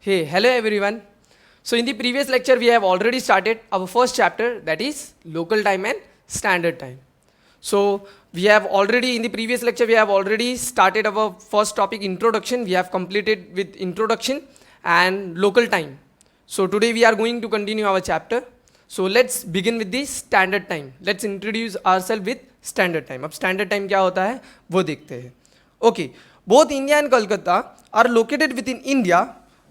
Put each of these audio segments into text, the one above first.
Hey, hello everyone. So in the previous lecture we have already started our first chapter, that is local time and standard time. So we have already in the previous lecture we have already started our first topic, introduction. We have completed with introduction and local time. So today we are going to continue our chapter. So let's begin with the standard time. Let's introduce ourselves with standard time. अब standard time क्या होता है वो देखते हैं. Okay, both India and Kolkata are located within India,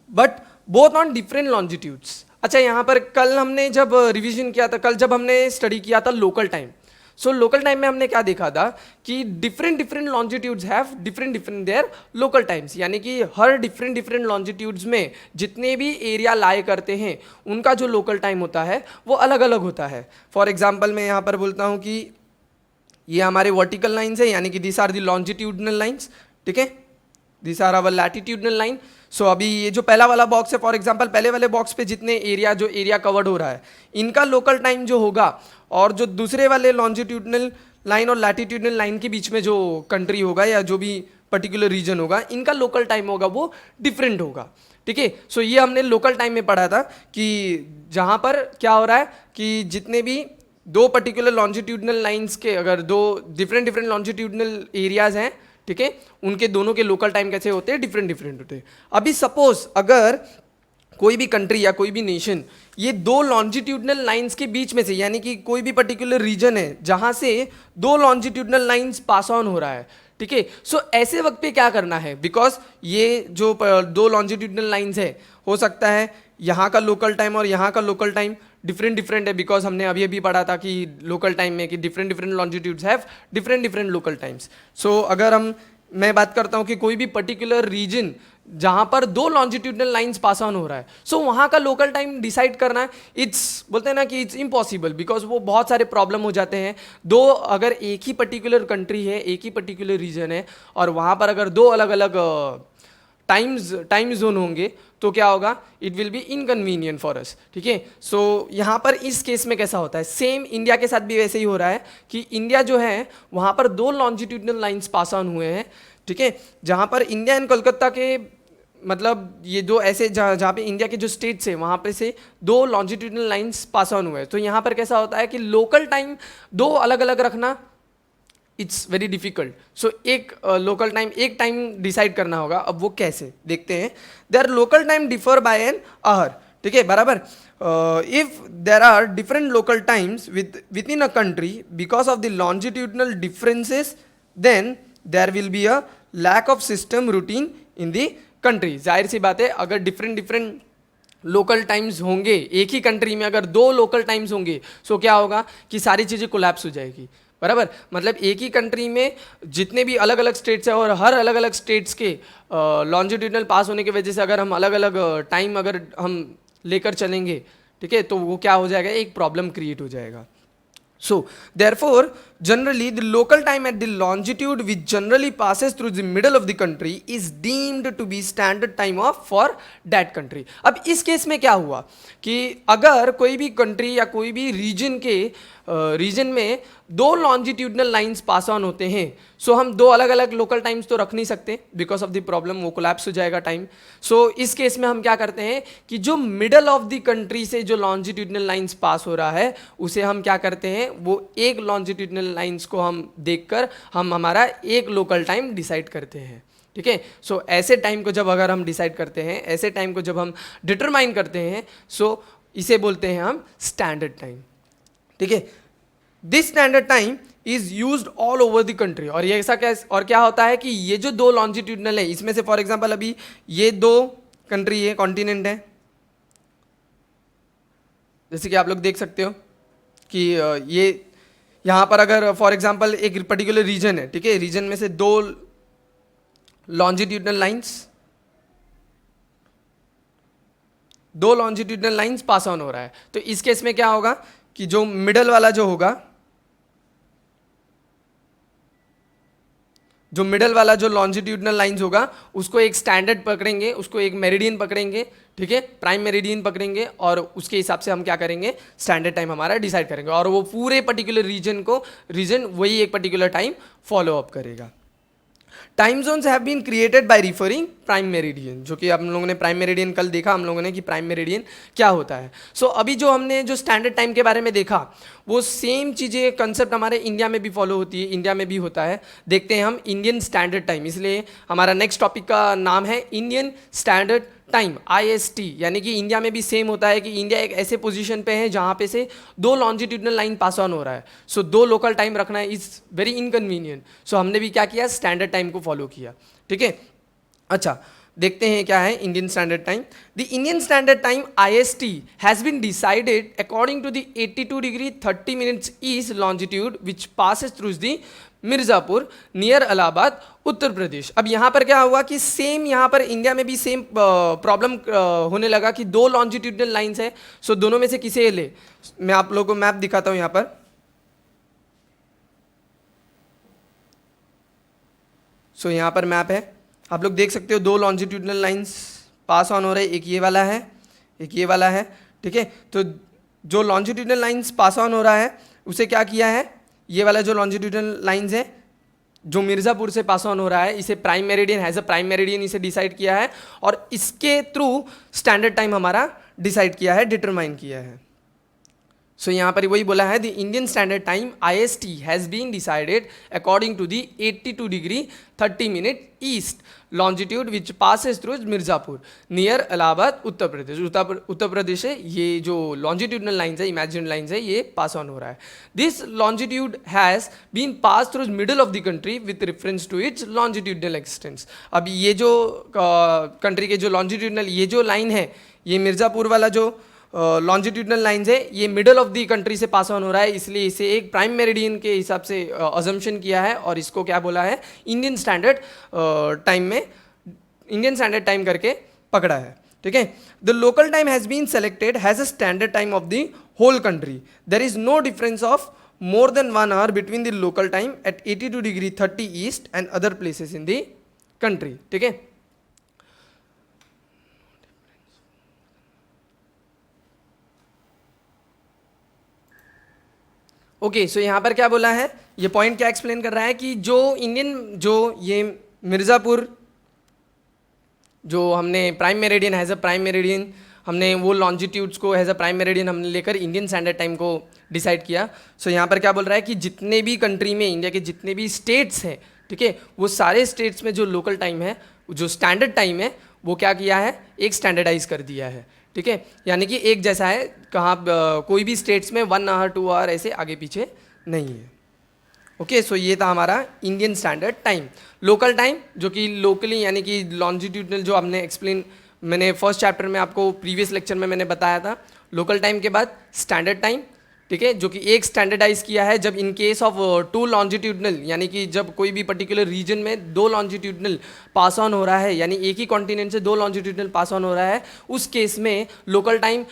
but both on different longitudes. अच्छा, यहाँ पर कल हमने जब रिवीजन किया था, कल जब हमने स्टडी किया था local time. So local time में हमने क्या देखा था कि different longitudes have different their local times, यानी कि हर डिफरेंट लॉन्जिट्यूड्स में जितने भी एरिया लाए करते हैं उनका जो लोकल टाइम होता है वो अलग अलग होता है. फॉर एग्जांपल मैं यहाँ पर बोलता हूँ कि ये हमारे वर्टिकल लाइन्स है, यानी कि this are the longitudinal lines. ठीक है, this are our latitudinal line. So अभी ये जो पहला वाला बॉक्स है, फॉर एग्जांपल पहले वाले बॉक्स पे जितने एरिया कवर्ड हो रहा है इनका लोकल टाइम जो होगा, और जो दूसरे वाले लॉन्जिट्यूडनल लाइन और लैटिट्यूडनल लाइन के बीच में जो कंट्री होगा या जो भी पर्टिकुलर रीजन होगा इनका लोकल टाइम होगा वो डिफरेंट होगा. ठीक है, सो ये हमने लोकल टाइम में पढ़ा था कि जहाँ पर क्या हो रहा है कि जितने भी दो पर्टिकुलर लॉन्जिट्यूडनल लाइन्स के अगर दो डिफरेंट लॉन्जिट्यूडनल एरियाज हैं, ठीक है, उनके दोनों के लोकल टाइम कैसे होते हैं, डिफरेंट होते हैं. अभी सपोज अगर कोई भी कंट्री या कोई भी नेशन ये दो लॉन्जिट्यूडनल लाइंस के बीच में से, यानी कि कोई भी पर्टिकुलर रीजन है जहां से दो लॉन्जिट्यूडनल लाइंस पास ऑन हो रहा है, ठीक है, सो ऐसे वक्त पे क्या करना है, बिकॉज ये जो दो लॉन्जिट्यूडनल लाइंस है हो सकता है यहाँ का लोकल टाइम और यहाँ का लोकल टाइम डिफरेंट है, बिकॉज हमने अभी पढ़ा था कि लोकल टाइम में कि different longitudes have different local times. So अगर मैं बात करता हूँ कि कोई भी पर्टिकुलर रीजन जहाँ पर दो लॉन्जिट्यूडनल लाइंस पास ऑन हो रहा है, सो वहाँ का लोकल टाइम डिसाइड करना इट्स बोलते हैं ना कि इट्स इम्पॉसिबल, बिकॉज वो बहुत सारे प्रॉब्लम हो जाते हैं. दो अगर एक ही पर्टिकुलर कंट्री है, एक ही पर्टिकुलर रीजन है और वहाँ पर अगर दो अलग अलग टाइम जोन होंगे तो क्या होगा, it will be inconvenient for us. ठीक है, सो यहाँ पर इस केस में कैसा होता है, सेम इंडिया के साथ भी वैसे ही हो रहा है कि इंडिया जो है वहाँ पर दो लॉन्जिट्यूडनल लाइंस पास ऑन हुए हैं. ठीक है, जहाँ पर इंडिया एंड कोलकाता के मतलब ये दो ऐसे जहाँ पे इंडिया के जो स्टेट्स है वहाँ पे से दो लॉन्जिट्यूडनल लाइंस पास ऑन हुए हैं. तो यहाँ पर कैसा होता है कि लोकल टाइम दो अलग अलग रखना इट्स वेरी डिफिकल्ट. सो एक लोकल टाइम एक टाइम डिसाइड करना होगा. अब वो कैसे देखते हैं. There local time differ by an hour. ठीक है, बराबर. If there are different local times within a country because of the longitudinal differences, then there will be a lack of system routine in the country. जाहिर सी बात है, अगर different local times होंगे एक ही कंट्री में, अगर दो लोकल टाइम्स होंगे सो क्या होगा कि सारी चीज़ें कोलैप्स हो जाएगी. बराबर, मतलब एक ही कंट्री में जितने भी अलग अलग स्टेट्स हैं और हर अलग अलग स्टेट्स के लॉन्जिट्यूडनल पास होने की वजह से अगर हम अलग अलग टाइम अगर हम लेकर चलेंगे, ठीक है, तो वो क्या हो जाएगा, एक प्रॉब्लम क्रिएट हो जाएगा. So, therefore, generally the local time at the longitude which generally passes through the middle of the country is deemed to be standard time of for that country. अब इस केस में क्या हुआ कि अगर कोई भी कंट्री या कोई भी रीजन में दो लॉन्जिट्यूडनल लाइंस पास ऑन होते हैं, सो हम दो अलग अलग लोकल टाइम्स तो रख नहीं सकते बिकॉज ऑफ द प्रॉब्लम, वो कोलैप्स हो जाएगा टाइम. सो इस केस में हम क्या करते हैं कि जो मिडल ऑफ द कंट्री से जो लॉन्जिट्यूडनल लाइंस पास हो रहा है उसे हम क्या करते हैं, वो एक लॉन्जिट्यूडनल लाइंस को हम देखकर हम हमारा एक लोकल टाइम डिसाइड करते हैं. ठीक है, सो ऐसे टाइम को जब अगर हम डिसाइड करते हैं, ऐसे टाइम को जब हम डिटरमाइन करते हैं, सो इसे बोलते हैं हम स्टैंडर्ड टाइम. ठीक है, this standard time is used all over the country. और ये ऐसा क्या होता है कि ये जो दो लॉन्जिट्यूडनल है इसमें से फॉर एग्जांपल अभी ये दो कंट्री है, कॉन्टिनेंट है, जैसे कि आप लोग देख सकते हो कि ये यहाँ पर अगर फॉर एग्जांपल एक पर्टिकुलर रीजन है, ठीक है, रीजन में से दो लॉन्जिट्यूडनल लाइंस पास ऑन हो रहा है, तो इस केस में क्या होगा कि जो मिडल वाला जो होगा, जो मिडल वाला जो लॉन्जिट्यूडनल लाइंस होगा उसको एक स्टैंडर्ड पकड़ेंगे, उसको एक मेरिडियन पकड़ेंगे, ठीक है, प्राइम मेरिडियन पकड़ेंगे और उसके हिसाब से हम क्या करेंगे, स्टैंडर्ड टाइम हमारा डिसाइड करेंगे और वो पूरे पर्टिकुलर रीजन वही एक पर्टिकुलर टाइम फॉलो अप करेगा. Time zones have been created by referring prime meridian, जो कि हम लोगों ने प्राइम मेरिडियन कल देखा हम लोगों ने कि प्राइम मेरिडियन क्या होता है. सो अभी जो हमने जो स्टैंडर्ड टाइम के बारे में देखा वो सेम चीज़ें कंसेप्ट हमारे इंडिया में भी फॉलो होती है, इंडिया में भी होता है. देखते हैं हम इंडियन स्टैंडर्ड टाइम, इसलिए हमारा नेक्स्ट टॉपिक का नाम है इंडियन स्टैंडर्ड टाइम IST. यानी कि इंडिया में भी सेम होता है कि इंडिया एक ऐसे पोजीशन पे है जहाँ पे से दो लॉन्जिट्यूडनल लाइन पास ऑन हो रहा है. सो दो लोकल टाइम रखना इज वेरी इनकन्वीनियंट. सो हमने भी क्या किया, स्टैंडर्ड टाइम को फॉलो किया. ठीक है, अच्छा देखते हैं क्या है Indian standard time. The Indian standard time IST has been decided according to the 82 degree 30 minutes east longitude which passes through the Mirzapur near Allahabad Uttar Pradesh. अब यहाँ पर क्या हुआ कि सेम यहाँ पर इंडिया में भी सेम प्रॉब्लम होने लगा कि दो लॉन्जिट्यूडनल लाइंस है. सो दोनों में से किसे ले, मैं आप लोगों को मैप दिखाता हूँ यहाँ पर. सो यहाँ पर मैप है, आप लोग देख सकते हो दो लॉन्जिट्यूडनल लाइंस पास ऑन हो रहे हैं, एक ये वाला है एक ये वाला है. ठीक है, तो जो लॉन्जिट्यूडनल लाइंस पास ऑन हो रहा है उसे क्या किया है, ये वाला जो लॉन्जिट्यूडनल लाइंस है जो मिर्ज़ापुर से पास ऑन हो रहा है इसे prime meridian has a prime meridian इसे डिसाइड किया है और इसके थ्रू स्टैंडर्ड टाइम हमारा डिसाइड किया है, डिटरमाइन किया है. सो यहाँ पर वही बोला है the Indian standard time IST has been decided according to the 82 degree 30 minute east longitude which passes through Mirzapur near Allahabad Uttar Pradesh. Uttar Pradesh है ये जो लॉन्जिट्यूडनल लाइन्स है, इमेजिन लाइन्स है, ये पास ऑन हो रहा है. This longitude has been pass through middle of the country with reference to its longitudinal extents. अब ये जो कंट्री के जो लॉन्जिट्यूडनल ये जो लाइन है, ये मिर्ज़ापुर वाला जो लॉन्जिट्यूडनल लाइंस है ये मिडल ऑफ द कंट्री से पास ऑन हो रहा है, इसलिए इसे एक प्राइम मेरिडियन के हिसाब से अजम्पशन किया है और इसको क्या बोला है, इंडियन स्टैंडर्ड टाइम में इंडियन स्टैंडर्ड टाइम करके पकड़ा है. ठीक है, the local time has been selected has a standard time of the whole country. There is no difference of more than 1 hour between the local time at 82 degree 30 east and other places in the country. ठीक है, okay. सो यहाँ पर क्या बोला है, ये point क्या explain कर रहा है कि जो इंडियन जो ये मिर्ज़ापुर जो हमने prime meridian has a prime meridian हमने वो लॉन्जिट्यूड्स को हैज़ अ प्राइम मेरिडियन हमने लेकर इंडियन स्टैंडर्ड टाइम को डिसाइड किया. सो यहाँ पर क्या बोल रहा है कि जितने भी कंट्री में इंडिया के जितने भी स्टेट्स हैं, ठीक है, वो सारे स्टेट्स में जो लोकल टाइम है जो स्टैंडर्ड टाइम है वो क्या किया है, एक स्टैंडर्डाइज कर दिया है. ठीक है, यानी कि एक जैसा है, कहाँ कोई भी स्टेट्स में 1 hour 2 hour ऐसे आगे पीछे नहीं है. ओके, सो ये था हमारा Indian standard time. Local time जो कि लोकली यानी कि लॉन्जिट्यूडनल जो हमने एक्सप्लेन मैंने फर्स्ट चैप्टर में आपको प्रीवियस लेक्चर में मैंने बताया था. लोकल टाइम के बाद स्टैंडर्ड टाइम, ठीक है, जो कि एक स्टैंडर्डाइज किया है जब इन केस ऑफ 2 लॉन्जिट्यूडनल यानी कि जब कोई भी पर्टिकुलर रीजन में 2 लॉन्जिट्यूडनल पास ऑन हो रहा है यानी एक ही कॉन्टिनेंट से 2 लॉन्जिट्यूडनल पास ऑन हो रहा है, उस केस में लोकल टाइम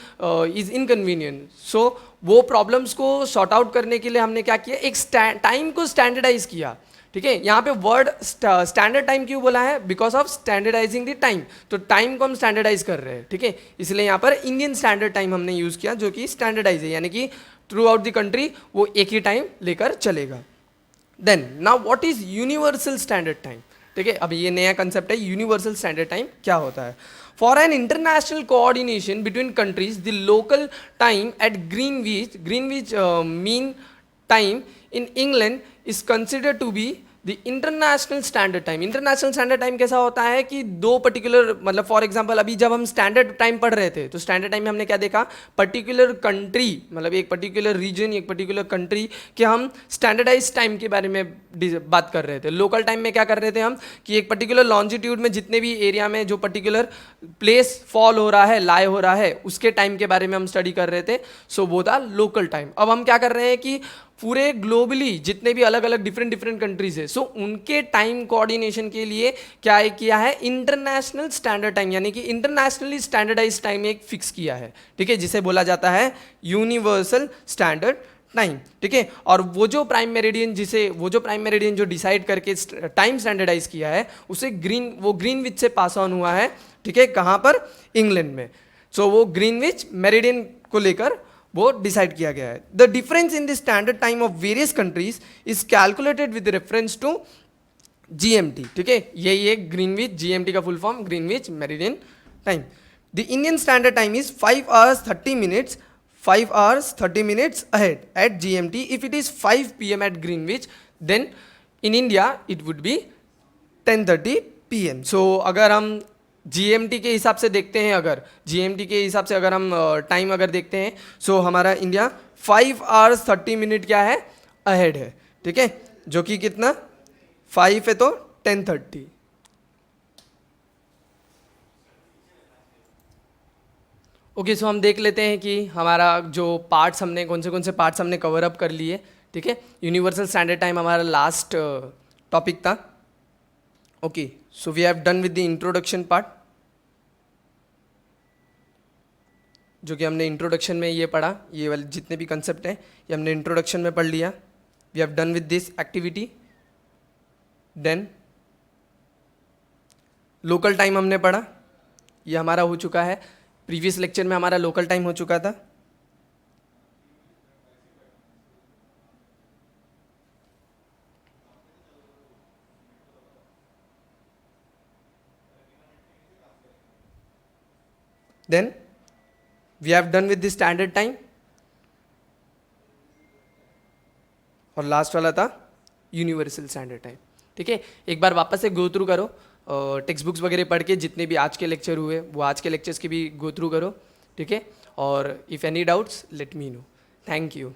इज़ इनकन्वीनियंट. सो वो प्रॉब्लम्स को सॉर्ट आउट करने के लिए हमने क्या किया, एक टाइम को स्टैंडर्डाइज किया. ठीक है, यहाँ पे वर्ड स्टैंडर्ड टाइम क्यों बोला है, because of standardising the time. तो टाइम को हम स्टैंडर्डाइज कर रहे हैं. ठीक है, इसलिए यहाँ पर इंडियन स्टैंडर्ड टाइम हमने यूज़ किया जो कि स्टैंडर्डाइज है यानी कि थ्रू आउट द कंट्री वो एक ही टाइम लेकर चलेगा. Then now what is universal standard time. ठीक है, अब ये नया कंसेप्ट है यूनिवर्सल स्टैंडर्ड टाइम क्या होता है. For an international coordination between countries the local time at Greenwich mean time in England is considered to be the international standard time. International standard time कैसा होता है कि दो पर्टिकुलर मतलब फॉर एग्जांपल अभी जब हम स्टैंडर्ड टाइम पढ़ रहे थे तो स्टैंडर्ड टाइम में हमने क्या देखा, पर्टिकुलर कंट्री मतलब एक पर्टिकुलर रीजन एक पर्टिकुलर कंट्री के हम स्टैंडर्डाइज टाइम के बारे में बात कर रहे थे. लोकल टाइम में क्या कर रहे थे हम कि एक पर्टिकुलर लॉन्जिट्यूड में जितने भी एरिया में जो पर्टिकुलर प्लेस फॉल हो रहा है लाई हो रहा है उसके टाइम के बारे में हम स्टडी कर रहे थे. सो वो था लोकल टाइम. अब हम क्या कर रहे हैं कि पूरे ग्लोबली जितने भी अलग अलग डिफरेंट कंट्रीज है सो उनके टाइम कोऑर्डिनेशन के लिए क्या किया है, इंटरनेशनल स्टैंडर्ड टाइम यानी कि इंटरनेशनली स्टैंडर्डाइज टाइम एक फिक्स किया है. ठीक है, जिसे बोला जाता है यूनिवर्सल स्टैंडर्ड टाइम. ठीक है, और वो जो प्राइम मेरिडियन जो डिसाइड करके टाइम स्टैंडर्डाइज किया है उसे ग्रीनविच से पास ऑन हुआ है. ठीक है, कहाँ पर, इंग्लैंड में. सो वो ग्रीनविच मेरिडियन को लेकर वो डिसाइड किया गया है. The difference in the standard time of various countries is calculated with reference to GMT, ठीक है, यही है ग्रीनविच, GMT का full form Greenwich meridian time. The Indian standard time is 5 hours 30 minutes, 5 hours 30 minutes ahead at GMT. If it is 5 PM at Greenwich, then in India it would be 10:30 PM. So अगर हम GMT के हिसाब से देखते हैं, अगर GMT के हिसाब से अगर हम टाइम अगर देखते हैं, सो हमारा इंडिया 5 hours 30 minute क्या है, अहेड है, ठीक है, जो कि कितना 5 है तो 10:30. ओके, सो हम देख लेते हैं कि हमारा जो पार्ट्स हमने कौन से पार्ट्स हमने कवर अप कर लिए, ठीक है. यूनिवर्सल स्टैंडर्ड टाइम हमारा लास्ट टॉपिक था. Okay, so we have done with the introduction part, जो कि हमने इंट्रोडक्शन में ये पढ़ा, ये वाले जितने भी कंसेप्ट हैं ये हमने इंट्रोडक्शन में पढ़ लिया. We have done with this activity. Then local time हमने पढ़ा, ये हमारा हो चुका है. प्रीवियस लेक्चर में हमारा लोकल टाइम हो चुका था. Then we have done with the standard time, और लास्ट वाला था यूनिवर्सल स्टैंडर्ड टाइम, ठीक है. एक बार वापस से गो थ्रू करो, टेक्स्ट बुक्स वगैरह पढ़ के जितने भी आज के लेक्चर हुए वो आज के लेक्चर्स की भी गो थ्रू करो, ठीक है. और if any doubts let me know. Thank you.